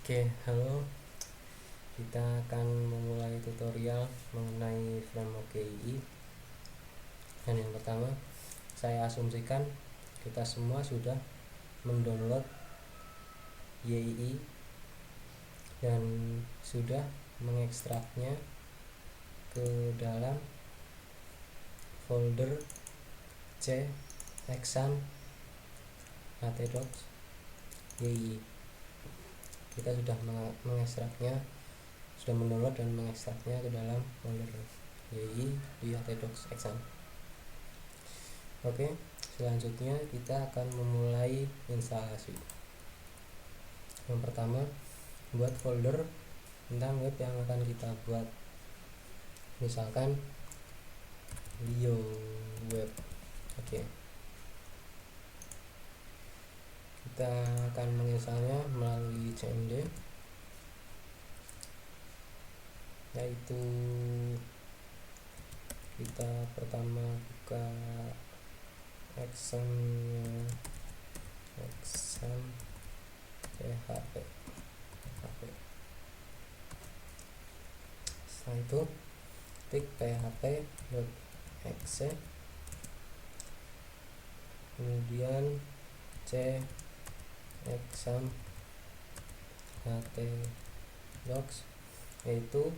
Oke, halo. Kita akan memulai tutorial mengenai framework YII. Dan yang pertama, saya asumsikan kita semua sudah mendownload YII dan sudah mengekstraknya ke dalam folder C exam htdocs YII. Kita sudah mengekstraknya, sudah mendownload dan mengekstraknya ke dalam folder YII di htdocs exam. Oke, selanjutnya kita akan memulai instalasi. Yang pertama, buat folder tentang web yang akan kita buat, misalkan Leo web. Oke, kita akan menginstalnya melalui cmd, yaitu kita pertama buka exam php. Setelah itu klik php.exe, kemudian c exam htdocs, yaitu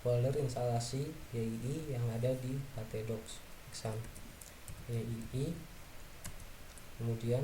folder instalasi YII yang ada di htdocs exam YII, kemudian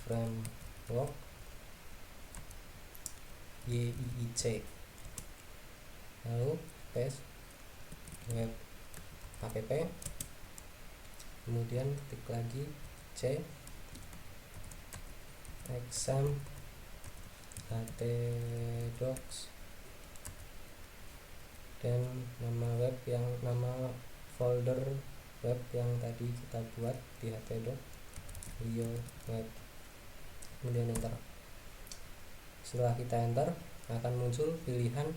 framework YIIC, lalu paste web app, kemudian ketik lagi c exam htdocs dan nama folder web yang tadi kita buat di htdocs, Leo web, kemudian enter. Setelah kita enter, akan muncul pilihan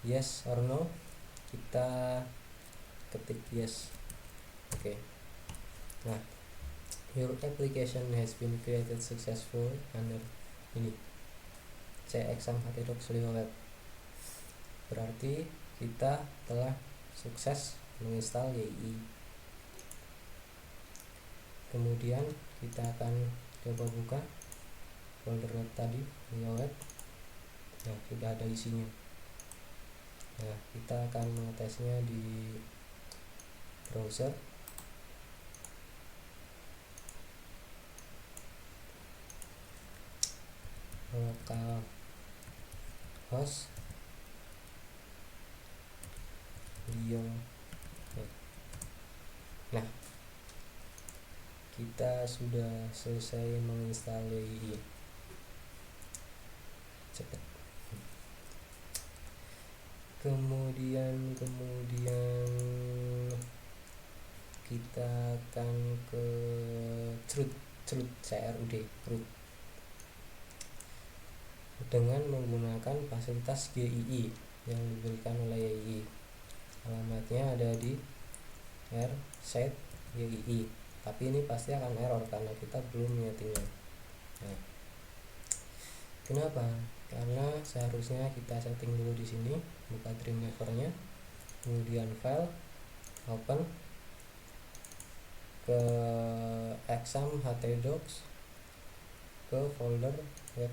yes or no. Kita ketik yes. Oke. Nah, your application has been created successfully under ini c exam htdocs Leo web. Berarti kita telah sukses menginstal YII. Kemudian kita akan coba buka folder web tadi, Leo web. Nah, sudah ada isinya. Nah, kita akan mengetesnya di browser. Localhost Leo web. Nah, kita sudah selesai menginstal YII. Cepat. Kemudian kita akan ke CRUD dengan menggunakan fasilitas YII yang diberikan oleh YII. Alamatnya ada di rset YII, tapi ini pasti akan error karena kita belum menyetingnya. Nah, kenapa? Karena seharusnya kita setting dulu di sini, buka Dreamweaver-nya, kemudian file, open, ke exam htdocs, ke folder web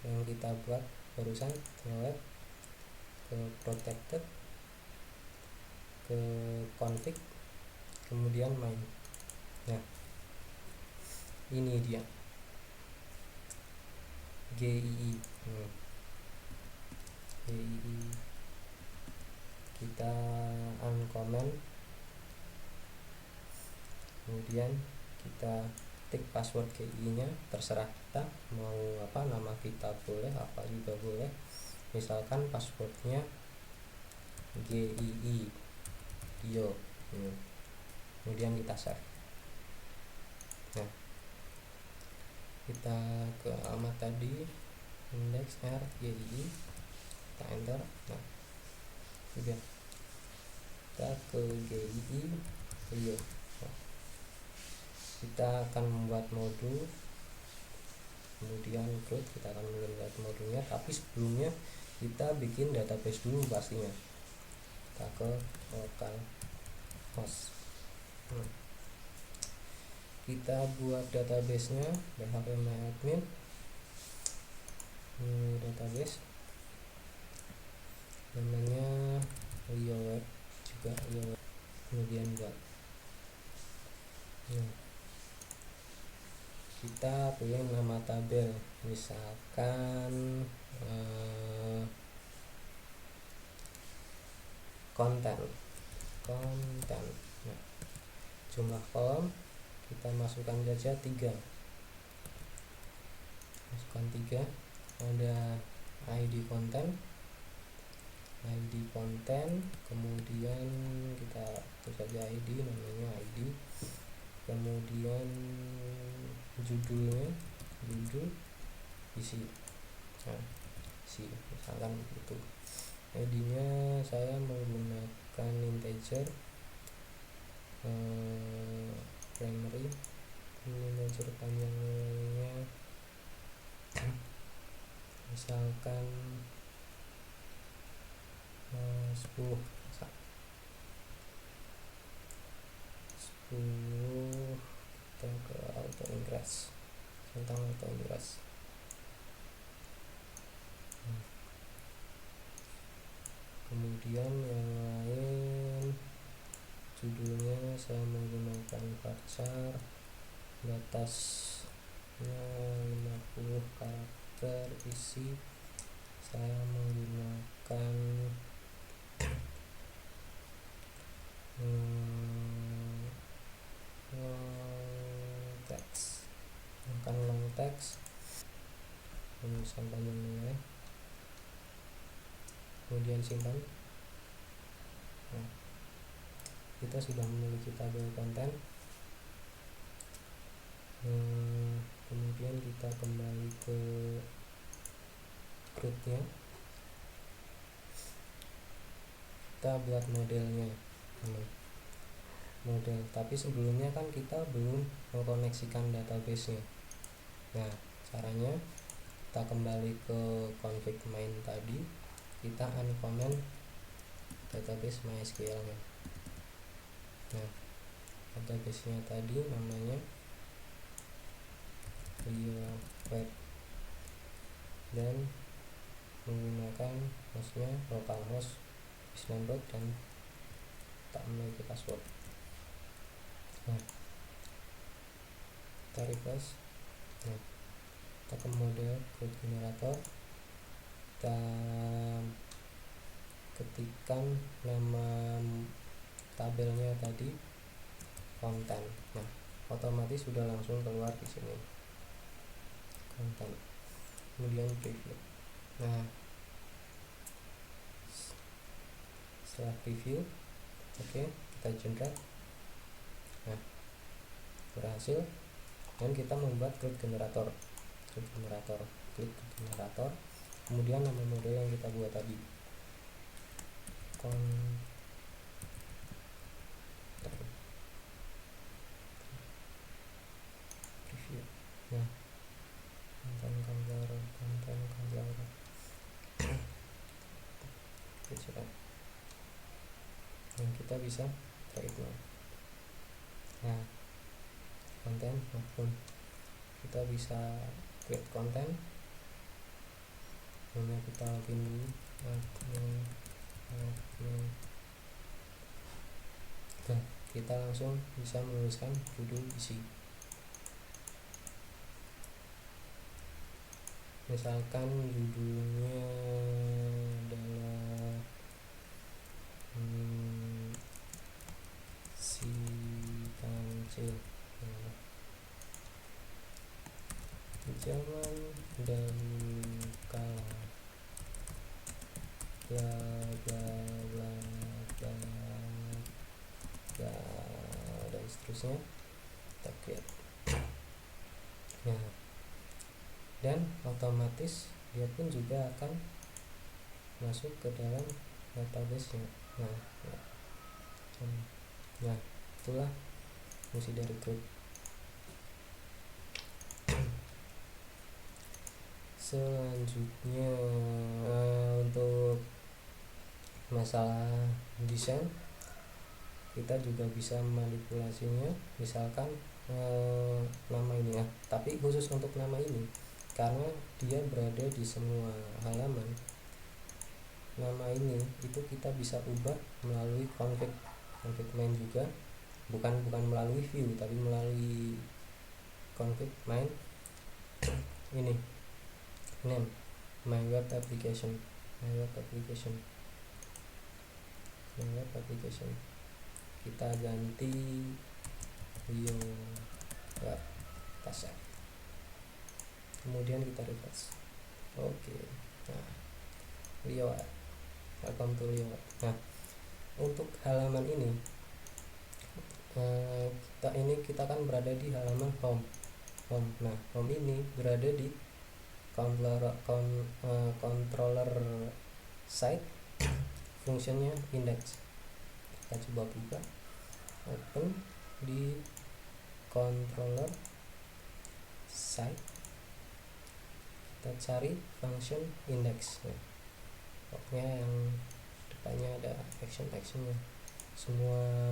yang kita buat barusan, web, ke protected, ke config, kemudian main. Nah, ini dia YII. YII kita uncomment, kemudian kita ketik password YII nya, terserah kita mau apa, nama kita boleh, apa juga boleh, misalkan passwordnya YII Leo, kemudian kita save. Nah, kita ke alamat tadi, index r YII, kita enter. Nah, udah, kita ke YII Leo. Nah, kita akan membuat modul kemudian create, kita akan melihat modulnya, tapi sebelumnya kita bikin database dulu pastinya. Kita ke localhost. Kita buat databasenya php-admin database, namanya lioweb juga, lioweb, kemudian buat. Kita pilih nama tabel, misalkan konten. Nah, jumlah kolom kita masukkan saja 3. Masukkan 3. Ada ID konten, kemudian kita tulis saja ID, namanya ID, kemudian judulnya, judul, isi. Nah, isi misalkan itu. ID-nya saya menggunakan integer primary, integer panjangnya misalkan 10 kita ke auto ingress, tentang auto ingress. Kemudian yang lain, judulnya saya menggunakan varchar, batasnya 50 karakter, isi saya menggunakan long text, penulisan panjangnya, kemudian simpan. Nah, kita sudah memiliki tabel konten. Kemudian kita kembali ke create-nya, kita buat modelnya, model, tapi sebelumnya kan kita belum mengkoneksikan database-nya. Nah, caranya kita kembali ke config main tadi, kita uncomment database MySQL-nya. Nah, database-nya tadi namanya lioweb dan menggunakan hostnya localhost islandroot dan tak memiliki password. Nah, kita refresh. Nah, kita ke mode code generator, kita ketikkan nama tabelnya tadi konten. Nah, otomatis sudah langsung keluar di sini konten, kemudian preview. Nah, setelah preview, oke, kita generate. Nah, berhasil, dan kita membuat create generator. Klik generator, kemudian nama model yang kita buat tadi, preview. Nah, konten dan kita bisa create. Nah, konten maupun kita bisa create konten. Hanya kita login dulu, dan kita langsung bisa menuliskan judul, isi. Misalkan judulnya adalah si kancil zaman dan kala bla bla bla bla bla dan seterusnya, kita create. Nah, dan otomatis dia pun juga akan masuk ke dalam database-nya. Nah, itulah fungsi dari create. Selanjutnya untuk masalah desain kita juga bisa manipulasinya, misalkan nama ini ya, tapi khusus untuk nama ini karena dia berada di semua halaman. Nama ini itu kita bisa ubah melalui config main juga, bukan melalui view tapi melalui config main ini name my web application kita ganti Rio web, kita save, kemudian kita refresh. Oke. Nah, Rio web, welcome to Rio web. Nah, untuk halaman ini kita kan berada di halaman home. Nah, home ini berada di controller site, fungsinya index. Kita coba buka, open di controller site, kita cari function index. Pokoknya yang depannya ada actionnya. Semua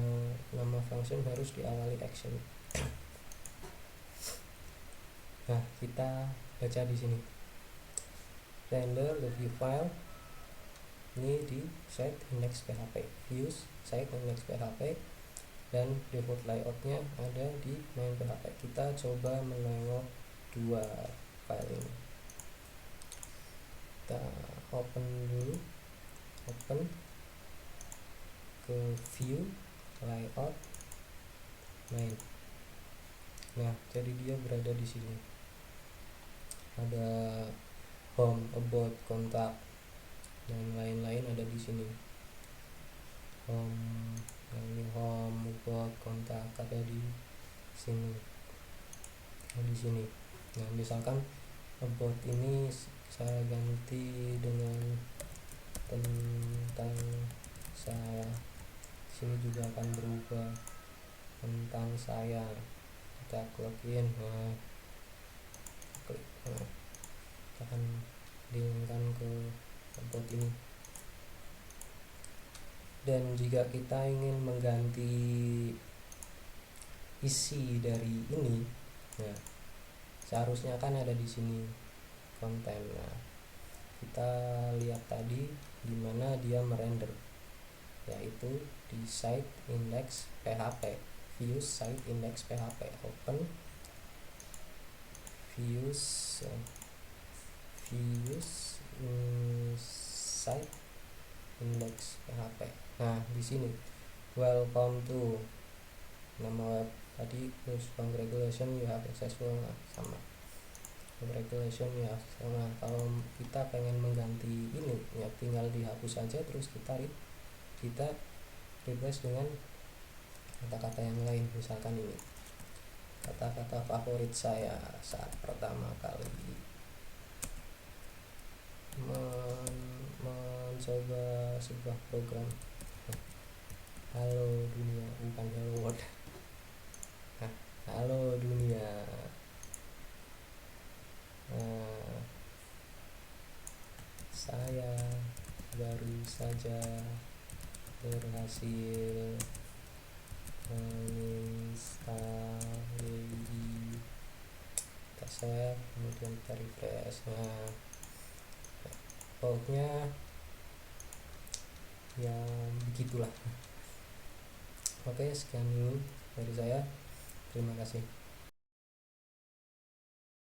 nama function harus diawali action. Nah, kita baca di sini. Render the view file ini di site index PHP, views site index PHP, dan default layoutnya ada di main PHP. Kita coba menengok dua file ini. Kita open dulu, open ke view layout main. Nah, jadi dia berada di sini. Ada home, about, kontak, dan lain-lain ada di sini. Home, about, kontak ada di sini. Nah, misalkan about ini saya ganti dengan tentang saya. Sini juga akan berubah tentang saya. Kita login, klik, kita akan diinginkan ke about ini. Dan jika kita ingin mengganti isi dari ini, nah seharusnya kan ada di sini konten. Nah, kita lihat tadi di mana dia merender, yaitu di site index PHP, views site index PHP, open views site index PHP. Nah, di sini welcome to nama web tadi, terus congratulations you have successful, sama congratulations ya sama. Kalau kita pengen mengganti ini ya tinggal dihapus saja, terus kita replace dengan kata-kata yang lain. Misalkan ini kata-kata favorit saya saat pertama kali mencoba sebuah program. Halo dunia, bukan hello world. Halo dunia, saya baru saja berhasil menginstal WI. Kita save, kemudian kita refresh. Nah, pokoknya ya begitulah. Oke, sekian dulu dari saya. Terima kasih.